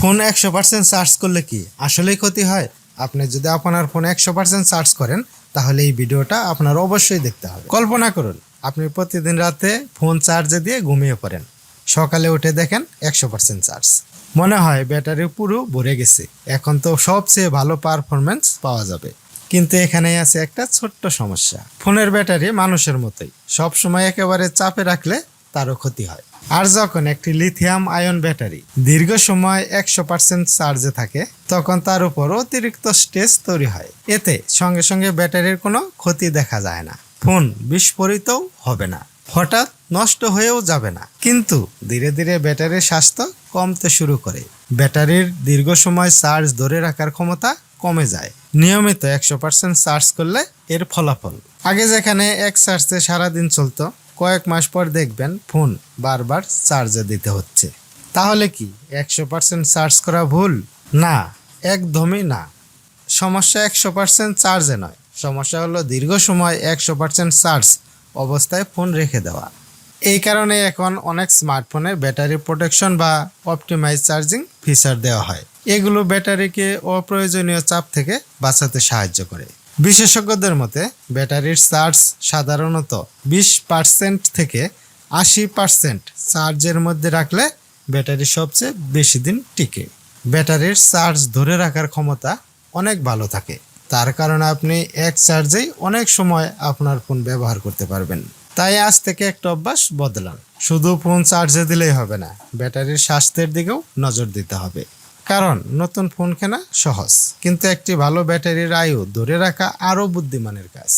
Phone 100% charge করলে কি আসলেই ক্ষতি হয়? আপনি যদি আপনার ফোন 100% চার্জ করেন তাহলে এই ভিডিওটা আপনার অবশ্যই দেখতে হবে। কল্পনা করুন আপনি প্রতিদিন রাতে ফোন চার্জে দিয়ে ঘুমিয়ে পড়েন, সকালে উঠে দেখেন 100% চার্জ। মনে হয় ব্যাটারি পুরো ভরে গেছে, এখন তো সবচেয়ে ভালো পারফরমেন্স পাওয়া যাবে। কিন্তু এখানেই আছে একটা ছোট্ট সমস্যা। ফোনের ব্যাটারি মানুষের মতোই, সবসময় একেবারে চাপে রাখলে তারও ক্ষতি হয়। আর যখন একটি লিথিয়াম আয়ন ব্যাটারি দীর্ঘ সময় 100% চার্জে থাকে তখন তার উপর অতিরিক্ত স্ট্রেস তৈরি হয়। এতে সঙ্গে সঙ্গে ব্যাটারির কোনো ক্ষতি দেখা যায় না, ফোন বিস্ফোরিতও হবে না, হঠাৎ নষ্ট হয়েও যাবে না, কিন্তু ধীরে ধীরে ব্যাটারির স্বাস্থ্য কমতে শুরু করে। ব্যাটারির দীর্ঘ সময় চার্জ ধরে রাখার ক্ষমতা কমে যায়। নিয়মিত 100% চার্জ করলে এর ফলাফল, আগে যেখানে এক চার্জে সারাদিন চলতো, কয়েক মাস পর দেখবেন ফোন বারবার চার্জে দিতে হচ্ছে। তাহলে কি 100% চার্জ করা ভুল? না, একদমই না। সমস্যা 100% চার্জে নয়, সমস্যা হলো দীর্ঘ সময় 100% চার্জ অবস্থায় ফোন রেখে দেওয়া। এই কারণে এখন অনেক স্মার্টফোনে ব্যাটারি প্রোটেকশন বা অপটিমাইজ চার্জিং ফিচার দেওয়া হয়। এগুলো ব্যাটারিকে অপ্রয়োজনীয় চাপ থেকে বাঁচাতে সাহায্য করে। বিশেষজ্ঞদের মতে ব্যাটারির চার্জ সাধারণত 20% থেকে 80% চার্জের মধ্যে রাখলে ব্যাটারি সবচেয়ে বেশি দিন টিকে। ব্যাটারির চার্জ ধরে রাখার ক্ষমতা অনেক ভালো থাকে, তার কারণে আপনি এক চার্জেই অনেক সময় আপনার ফোন ব্যবহার করতে পারবেন। তাই আজ থেকে একটা অভ্যাস বদলান, শুধু ফোন চার্জে দিলেই হবে না, ব্যাটারির স্বাস্থ্যের দিকেও নজর দিতে হবে। কারণ নতুন ফোন কেনা সহজ, কিন্তু একটি ভালো ব্যাটারির আয়ু ধরে রাখা আরও বুদ্ধিমানের কাজ।